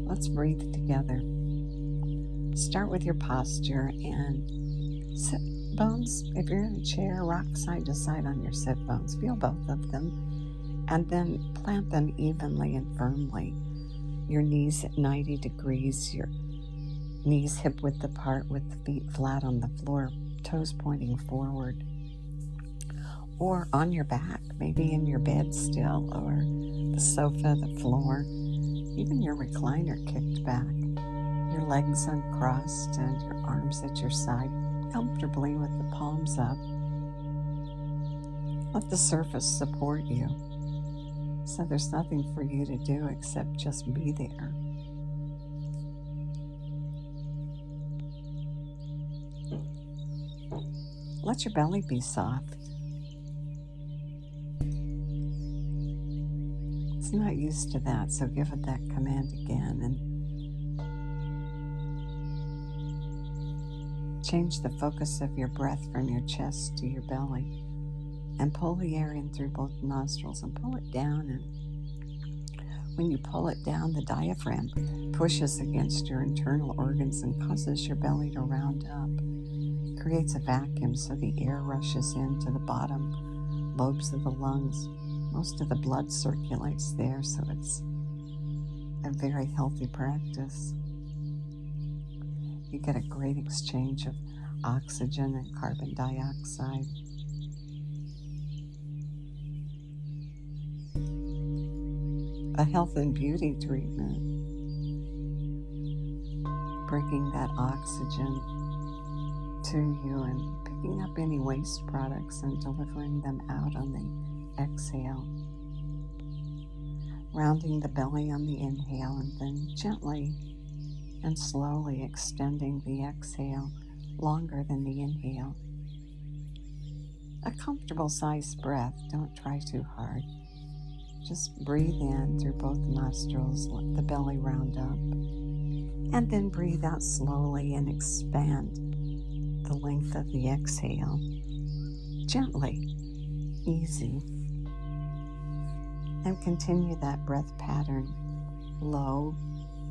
Let's breathe together. Start with your posture and sit bones. If you're in a chair, rock side to side on your sit bones. Feel both of them, and then plant them evenly and firmly. Your knees at 90 degrees, your knees hip width apart with the feet flat on the floor, toes pointing forward. Or on your back, maybe in your bed still, or the sofa, the floor, even your recliner kicked back. Your legs uncrossed and your arms at your side, comfortably with the palms up. Let the surface support you. So there's nothing for you to do except just be there. Let your belly be soft. It's not used to that, so give it that command again and change the focus of your breath from your chest to your belly and pull the air in through both nostrils and pull it down. And when you pull it down, the diaphragm pushes against your internal organs and causes your belly to round up. It creates a vacuum so the air rushes into the bottom lobes of the lungs. Most of the blood circulates there, so it's a very healthy practice. You get a great exchange of oxygen and carbon dioxide. A health and beauty treatment, bringing that oxygen to you and picking up any waste products and delivering them out on the exhale. Rounding the belly on the inhale and then gently and slowly extending the exhale longer than the inhale. A comfortable sized breath, don't try too hard. Just breathe in through both nostrils, let the belly round up, and then breathe out slowly and expand the length of the exhale. Gently, easy. And continue that breath pattern. Low,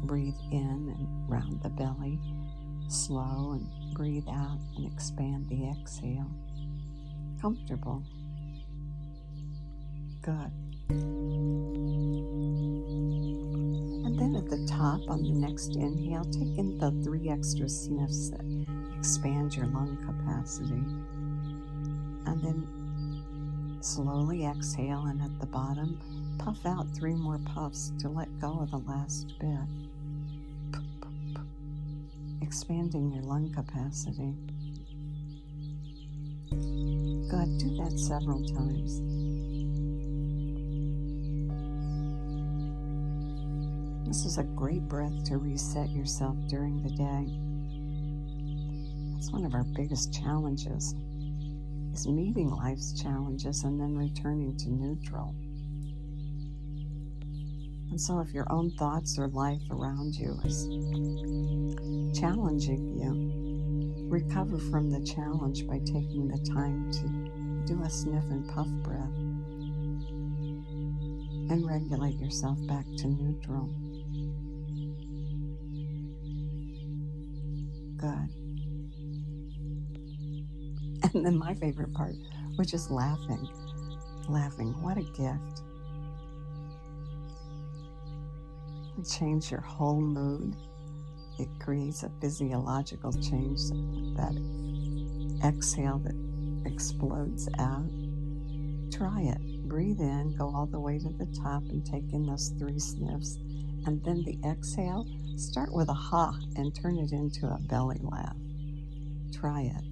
breathe in and round the belly. Slow and breathe out and expand the exhale. Comfortable. Good. And then at the top on the next inhale, take in the 3 extra sniffs that expand your lung capacity. And then slowly exhale, and at the bottom, puff out 3 more puffs to let go of the last bit. Expanding your lung capacity. Good. Do that several times. This is a great breath to reset yourself during the day. That's one of our biggest challenges, is meeting life's challenges and then returning to neutral. And so if your own thoughts or life around you is challenging you, recover from the challenge by taking the time to do a sniff and puff breath and regulate yourself back to neutral. Good. And then my favorite part, which is laughing. Laughing, what a gift. It changes your whole mood. It creates a physiological change, that exhale that explodes out. Try it. Breathe in, go all the way to the top and take in those 3 sniffs. And then the exhale, start with a ha and turn it into a belly laugh. Try it.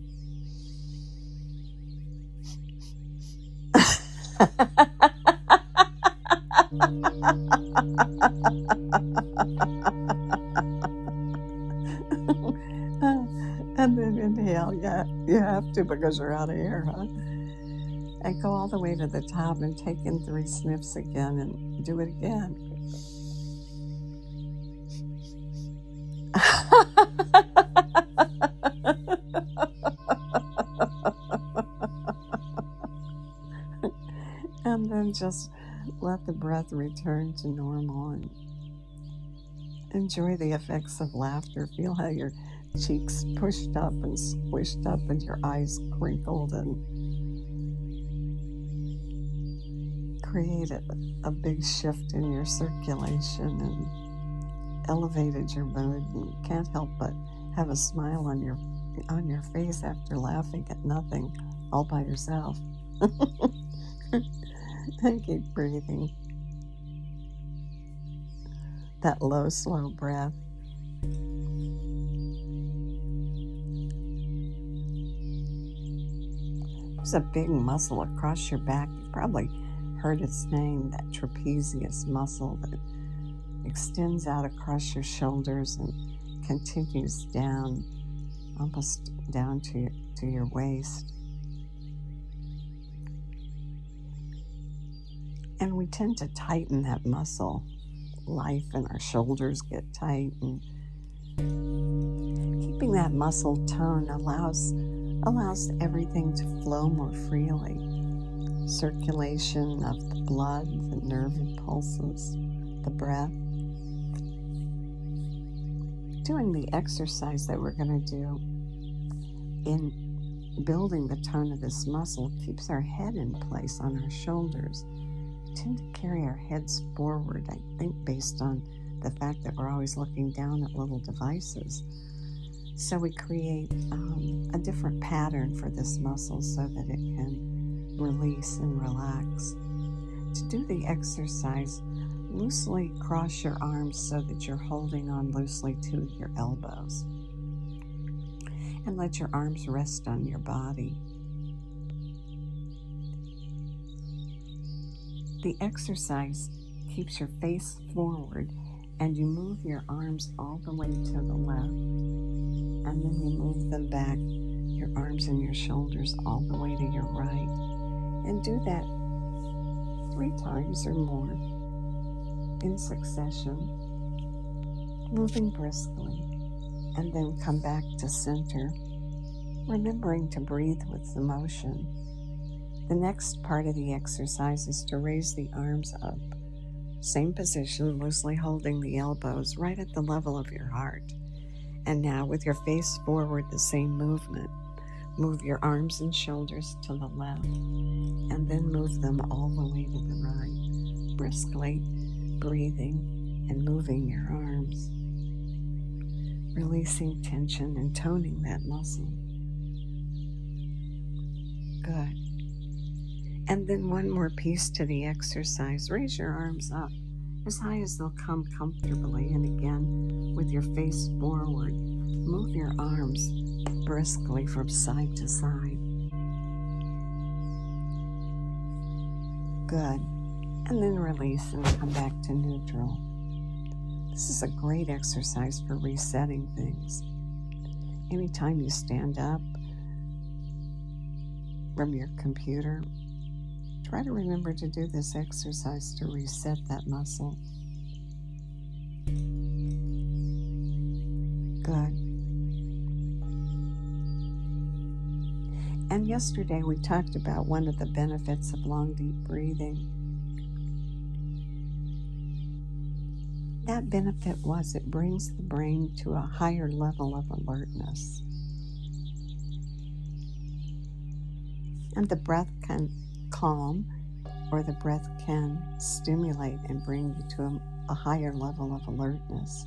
And then inhale. Yeah, you have to because you're out of air, huh? And go all the way to the top and take in 3 sniffs again and do it again. And then just let the breath return to normal Enjoy the effects of laughter. Feel how your cheeks pushed up and squished up and your eyes crinkled, and create a big shift in your circulation and elevated your mood, and you can't help but have a smile on your face after laughing at nothing all by yourself. And keep breathing. That low, slow breath. There's a big muscle across your back. You've probably heard its name, that trapezius muscle that extends out across your shoulders and continues down, almost down to your waist. And we tend to tighten that muscle. Life and our shoulders get tight, and keeping that muscle tone allows everything to flow more freely. Circulation of the blood, the nerve impulses, the breath. Doing the exercise that we're going to do in building the tone of this muscle keeps our head in place on our shoulders. We tend to carry our heads forward, I think, based on the fact that we're always looking down at little devices. So we create a different pattern for this muscle so that it can release and relax. To do the exercise, loosely cross your arms so that you're holding on loosely to your elbows. And let your arms rest on your body. The exercise keeps your face forward, and you move your arms all the way to the left, and then you move them back, your arms and your shoulders all the way to your right. And do that 3 times or more in succession, moving briskly, and then come back to center, remembering to breathe with the motion. The next part of the exercise is to raise the arms up. Same position, loosely holding the elbows right at the level of your heart. And now with your face forward, the same movement. Move your arms and shoulders to the left, and then move them all the way to the right, briskly breathing and moving your arms, releasing tension and toning that muscle. Good. And then one more piece to the exercise. Raise your arms up as high as they'll come comfortably, and again, with your face forward, move your arms briskly from side to side. Good. And then release and come back to neutral. This is a great exercise for resetting things. Anytime you stand up from your computer, try to remember to do this exercise to reset that muscle. Good. And yesterday we talked about one of the benefits of long, deep breathing. That benefit was it brings the brain to a higher level of alertness. And the breath can calm, or the breath can stimulate and bring you to a higher level of alertness.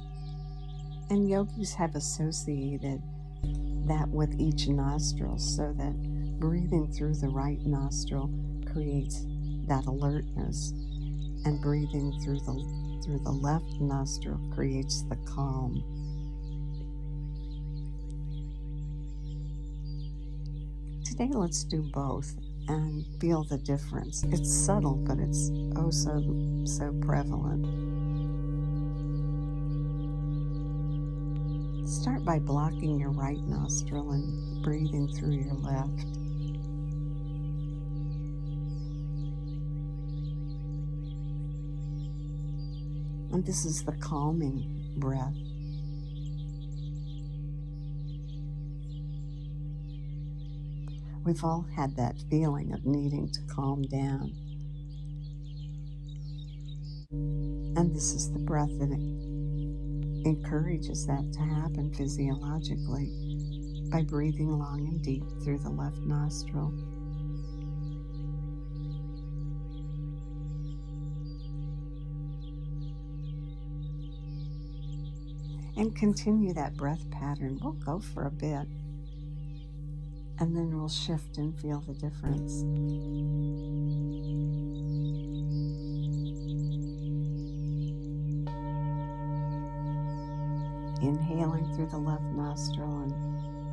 And yogis have associated that with each nostril, so that breathing through the right nostril creates that alertness, and breathing through the left nostril creates the calm. Today let's do both and feel the difference. It's subtle, but it's oh so prevalent. Start by blocking your right nostril and breathing through your left. And this is the calming breath. We've all had that feeling of needing to calm down. And this is the breath that encourages that to happen physiologically by breathing long and deep through the left nostril. And continue that breath pattern. We'll go for a bit, and then we'll shift and feel the difference. Inhaling through the left nostril and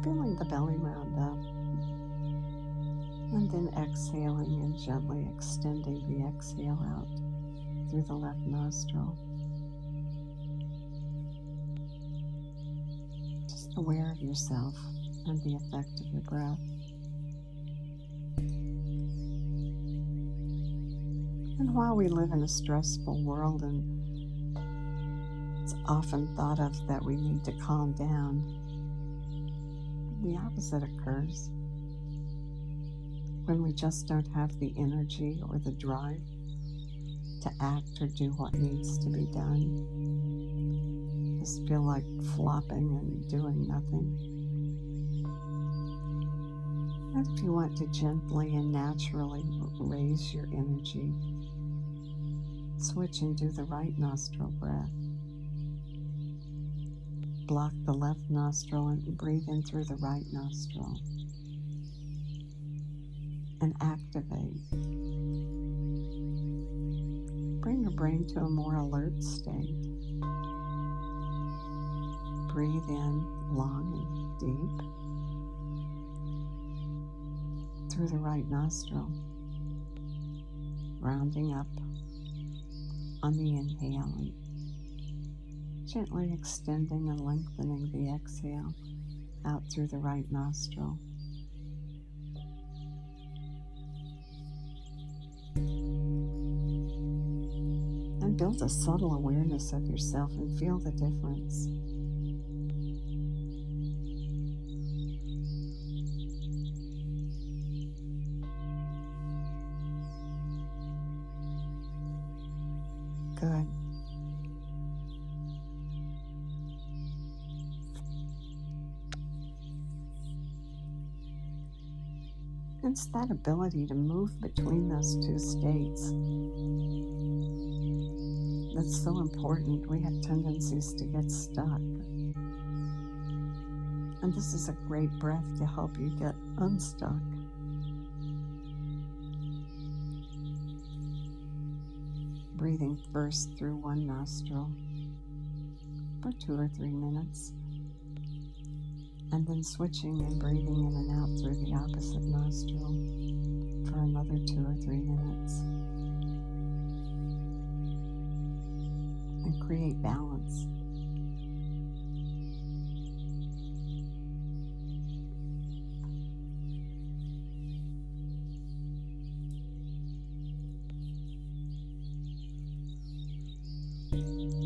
feeling the belly round up. And then exhaling and gently extending the exhale out through the left nostril. Just aware of yourself and the effect of your breath. And while we live in a stressful world and it's often thought of that we need to calm down, the opposite occurs. When we just don't have the energy or the drive to act or do what needs to be done, just feel like flopping and doing nothing. And if you want to gently and naturally raise your energy, switch and do the right nostril breath. Block the left nostril and breathe in through the right nostril. And activate. Bring your brain to a more alert state. Breathe in long and deep through the right nostril, rounding up on the inhale and gently extending and lengthening the exhale out through the right nostril. And build a subtle awareness of yourself and feel the difference. Good. It's that ability to move between those two states that's so important. We have tendencies to get stuck. And this is a great breath to help you get unstuck. Breathing first through one nostril for 2 or 3 minutes, and then switching and breathing in and out through the opposite nostril for another 2 or 3 minutes. And create balance.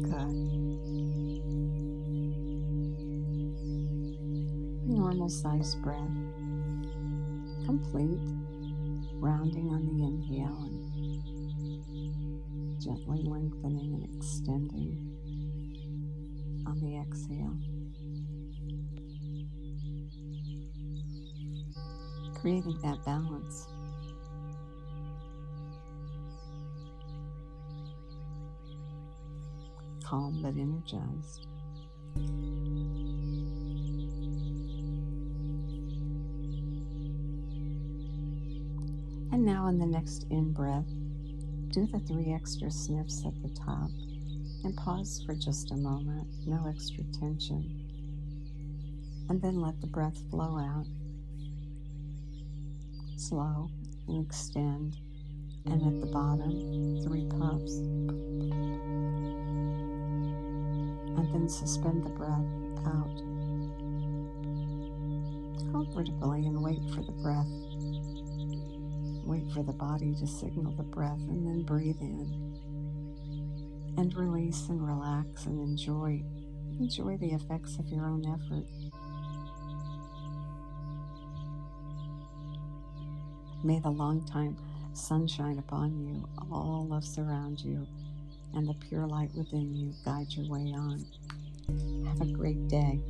Good. Normal size breath. Complete. Rounding on the inhale and gently lengthening and extending on the exhale. Creating that balance. Calm but energized. And now in the next in-breath, do the 3 extra sniffs at the top and pause for just a moment, no extra tension. And then let the breath flow out. Slow and extend. And at the bottom, 3 puffs. And then suspend the breath out comfortably and wait for the breath. Wait for the body to signal the breath, and then breathe in and release and relax and enjoy the effects of your own effort. May the long time sun shine upon you, all love surround you, and the pure light within you guide your way on. Have a great day.